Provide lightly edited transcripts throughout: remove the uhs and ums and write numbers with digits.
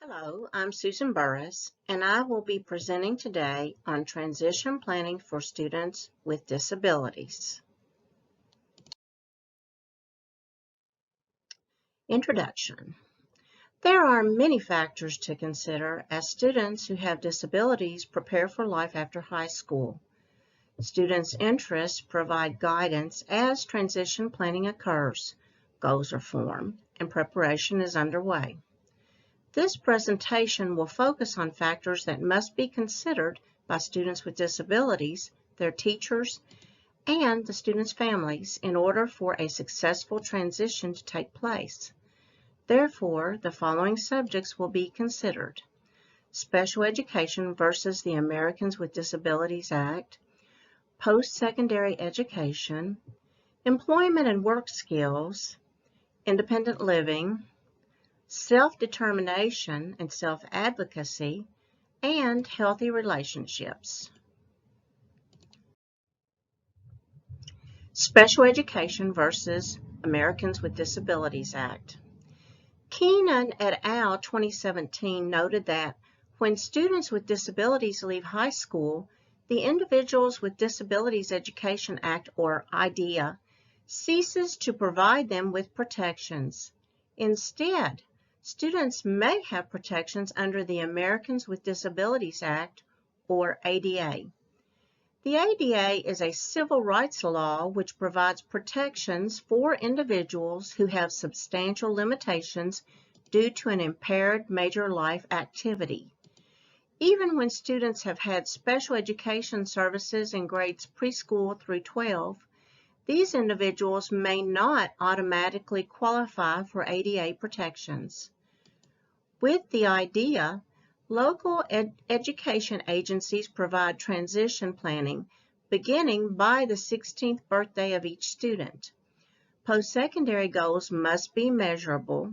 Hello, I'm Susan Burris, and I will be presenting today on transition planning for students with disabilities. Introduction. There are many factors to consider as students who have disabilities prepare for life after high school. Students' interests provide guidance as transition planning occurs, goals are formed, and preparation is underway. This presentation will focus on factors that must be considered by students with disabilities, their teachers, and the students' families in order for a successful transition to take place. Therefore, the following subjects will be considered: Special Education versus the Americans with Disabilities Act, Post-Secondary Education, Employment and Work Skills, Independent Living, Self-determination and self-advocacy, and healthy relationships. Special Education versus Americans with Disabilities Act. Keenan et al. 2017 noted that when students with disabilities leave high school, the Individuals with Disabilities Education Act, or IDEA, ceases to provide them with protections. Instead, students may have protections under the Americans with Disabilities Act, or ADA. The ADA is a civil rights law which provides protections for individuals who have substantial limitations due to an impaired major life activity. Even when students have had special education services in grades preschool through 12, these individuals may not automatically qualify for ADA protections. With the IDEA, local education agencies provide transition planning beginning by the 16th birthday of each student. Post-secondary goals must be measurable.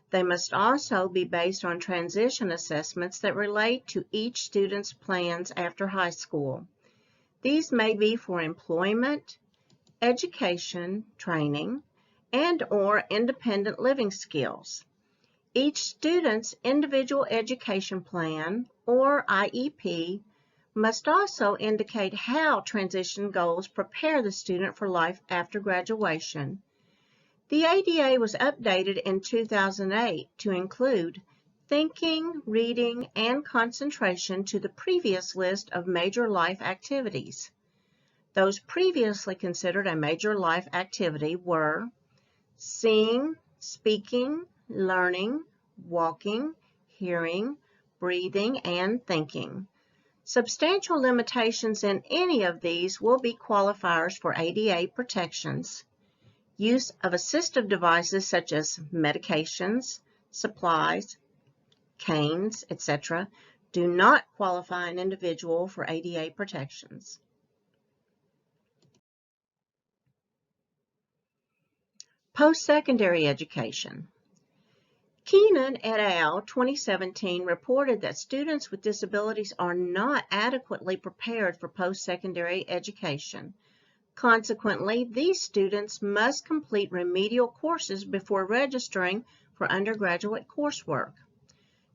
They must also be based on transition assessments that relate to each student's plans after high school. These may be for employment, education, training, and/or independent living skills. Each student's individual education plan, or IEP, must also indicate how transition goals prepare the student for life after graduation. The ADA was updated in 2008 to include thinking, reading, and concentration to the previous list of major life activities. Those previously considered a major life activity were seeing, speaking, learning, walking, hearing, breathing, and thinking. Substantial limitations in any of these will be qualifiers for ADA protections. Use of assistive devices such as medications, supplies, canes, etc., do not qualify an individual for ADA protections. Post-secondary education. Keenan et al. 2017 reported that students with disabilities are not adequately prepared for post-secondary education. Consequently, these students must complete remedial courses before registering for undergraduate coursework.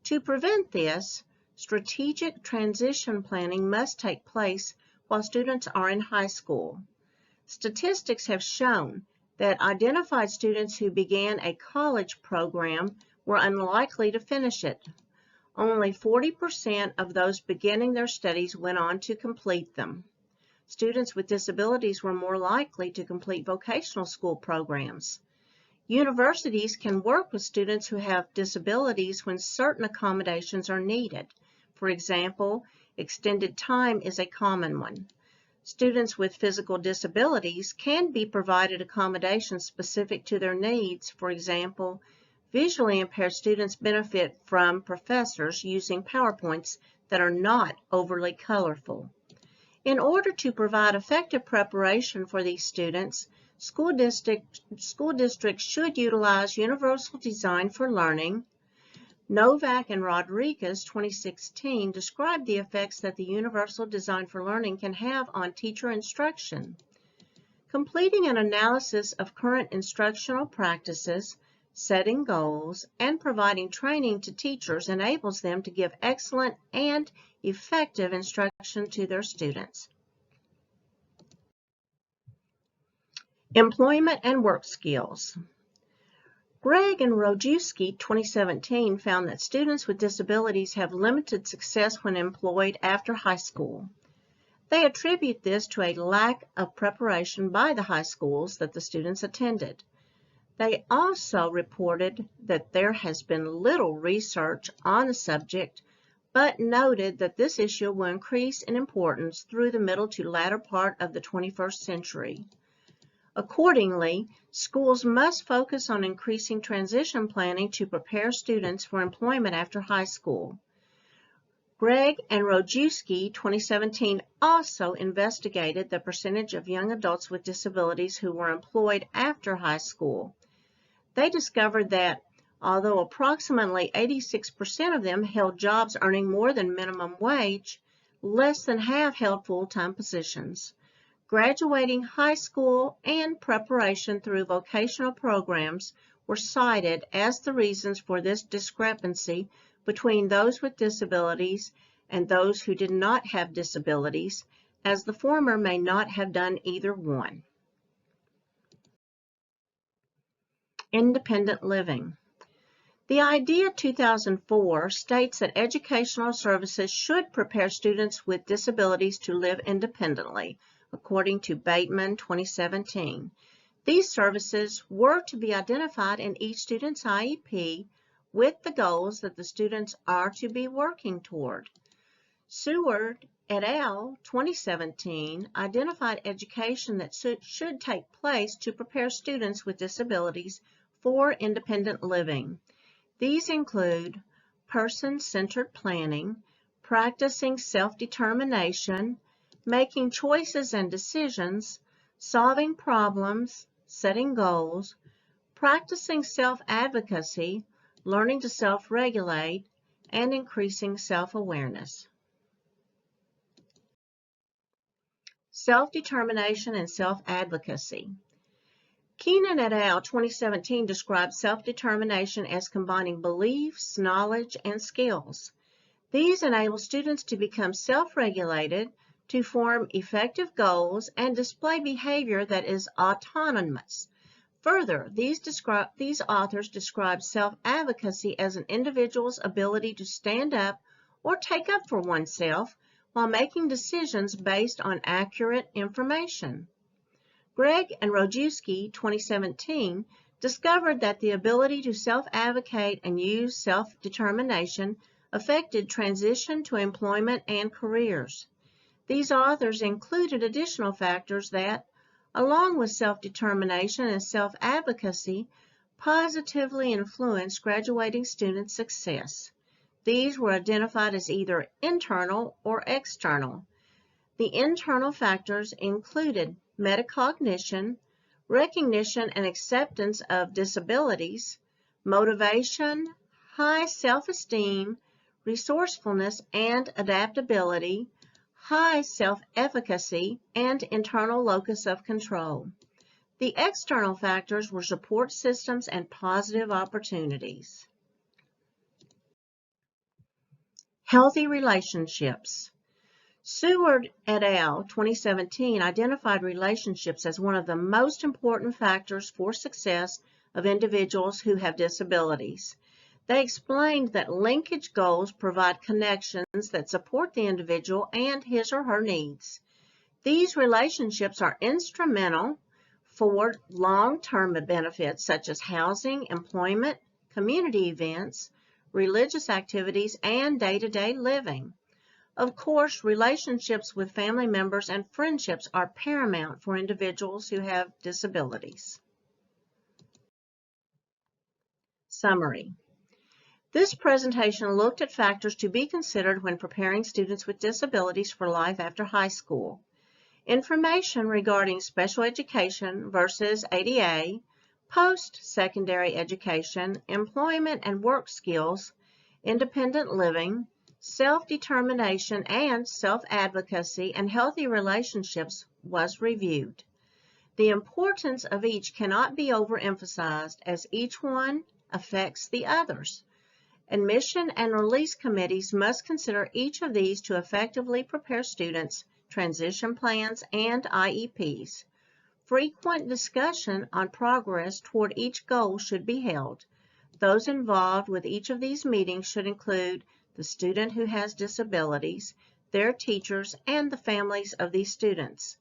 To prevent this, strategic transition planning must take place while students are in high school. Statistics have shown that identified students who began a college program were unlikely to finish it. Only 40% of those beginning their studies went on to complete them. Students with disabilities were more likely to complete vocational school programs. Universities can work with students who have disabilities when certain accommodations are needed. For example, extended time is a common one. Students with physical disabilities can be provided accommodations specific to their needs. For example, visually impaired students benefit from professors using PowerPoints that are not overly colorful. In order to provide effective preparation for these students, school districts should utilize universal design for learning. Novak and Rodriguez 2016 described the effects that the universal design for learning can have on teacher instruction. Completing an analysis of current instructional practices, setting goals, and providing training to teachers enables them to give excellent and effective instruction to their students. Employment and work skills. Gregg and Rojewski, 2017, found that students with disabilities have limited success when employed after high school. They attribute this to a lack of preparation by the high schools that the students attended. They also reported that there has been little research on the subject, but noted that this issue will increase in importance through the middle to latter part of the 21st century. Accordingly, schools must focus on increasing transition planning to prepare students for employment after high school. Gregg and Rojewski, 2017, also investigated the percentage of young adults with disabilities who were employed after high school. They discovered that, although approximately 86% of them held jobs earning more than minimum wage, less than half held full-time positions. Graduating high school and preparation through vocational programs were cited as the reasons for this discrepancy between those with disabilities and those who did not have disabilities, as the former may not have done either one. Independent living. The IDEA 2004 states that educational services should prepare students with disabilities to live independently, according to Bateman, 2017. These services were to be identified in each student's IEP with the goals that the students are to be working toward. Seward et al. 2017 identified education that should take place to prepare students with disabilities for independent living. These include person-centered planning, practicing self-determination, making choices and decisions, solving problems, setting goals, practicing self-advocacy, learning to self-regulate, and increasing self-awareness. Self-determination and self-advocacy. Keenan et al. 2017 describes self-determination as combining beliefs, knowledge, and skills. These enable students to become self-regulated, to form effective goals, and display behavior that is autonomous. Further, these authors describe self-advocacy as an individual's ability to stand up or take up for oneself while making decisions based on accurate information. Gregg and Rojewski, 2017, discovered that the ability to self-advocate and use self-determination affected transition to employment and careers. These authors included additional factors that, along with self-determination and self-advocacy, positively influenced graduating student success. These were identified as either internal or external. The internal factors included metacognition, recognition and acceptance of disabilities, motivation, high self-esteem, resourcefulness and adaptability, high self-efficacy, and internal locus of control. The external factors were support systems and positive opportunities. Healthy relationships. Seward et al. 2017 identified relationships as one of the most important factors for success of individuals who have disabilities. They explained that linkage goals provide connections that support the individual and his or her needs. These relationships are instrumental for long-term benefits such as housing, employment, community events, religious activities, and day-to-day living. Of course, relationships with family members and friendships are paramount for individuals who have disabilities. Summary. This presentation looked at factors to be considered when preparing students with disabilities for life after high school. Information regarding special education versus ADA, post-secondary education, employment and work skills, independent living, self-determination and self-advocacy, and healthy relationships was reviewed. The importance of each cannot be overemphasized as each one affects the others. Admission and release committees must consider each of these to effectively prepare students' transition plans and IEPs. Frequent discussion on progress toward each goal should be held. Those involved with each of these meetings should include the student who has disabilities, their teachers, and the families of these students.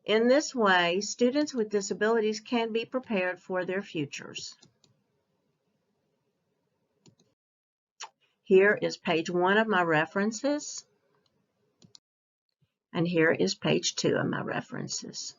In this way, students with disabilities can be prepared for their futures. Here is page 1 of my references, and here is page 2 of my references.